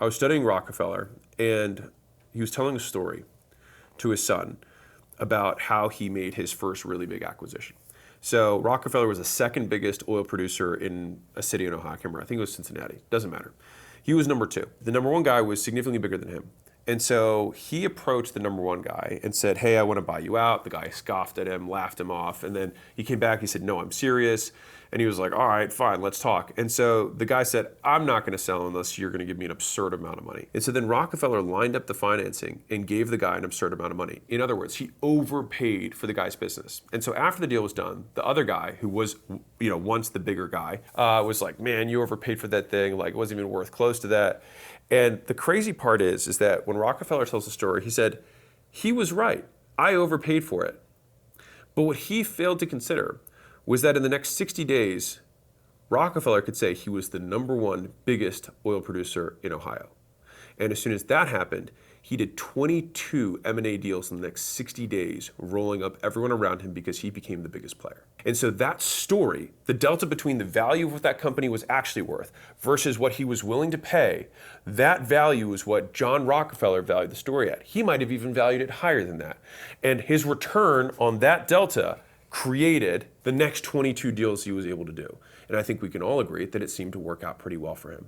I was studying Rockefeller, and he was telling a story to his son about how he made his first really big acquisition. So Rockefeller was the second biggest oil producer in a city in Ohio. I can't remember. I think it was Cincinnati. Doesn't matter. He was number two. The number one guy was significantly bigger than him. And so he approached the number one guy and said, "Hey, I want to buy you out." The guy scoffed at him, laughed him off. And then he came back, he said, "No, I'm serious." And he was like, "All right, fine, let's talk." And so the guy said, "I'm not going to sell unless you're going to give me an absurd amount of money." And so then Rockefeller lined up the financing and gave the guy an absurd amount of money. In other words, he overpaid for the guy's business. And so after the deal was done, the other guy, who was, once the bigger guy, was like, "Man, you overpaid for that thing. Like, it wasn't even worth close to that." And the crazy part is that when Rockefeller tells the story, he said, he was right. I overpaid for it. But what he failed to consider was that in the next 60 days, Rockefeller could say he was the number one biggest oil producer in Ohio. And as soon as that happened, he did 22 M&A deals in the next 60 days, rolling up everyone around him because he became the biggest player. And so that story, the delta between the value of what that company was actually worth versus what he was willing to pay, that value is what John Rockefeller valued the story at. He might have even valued it higher than that. And his return on that delta created the next 22 deals he was able to do. And I think we can all agree that it seemed to work out pretty well for him.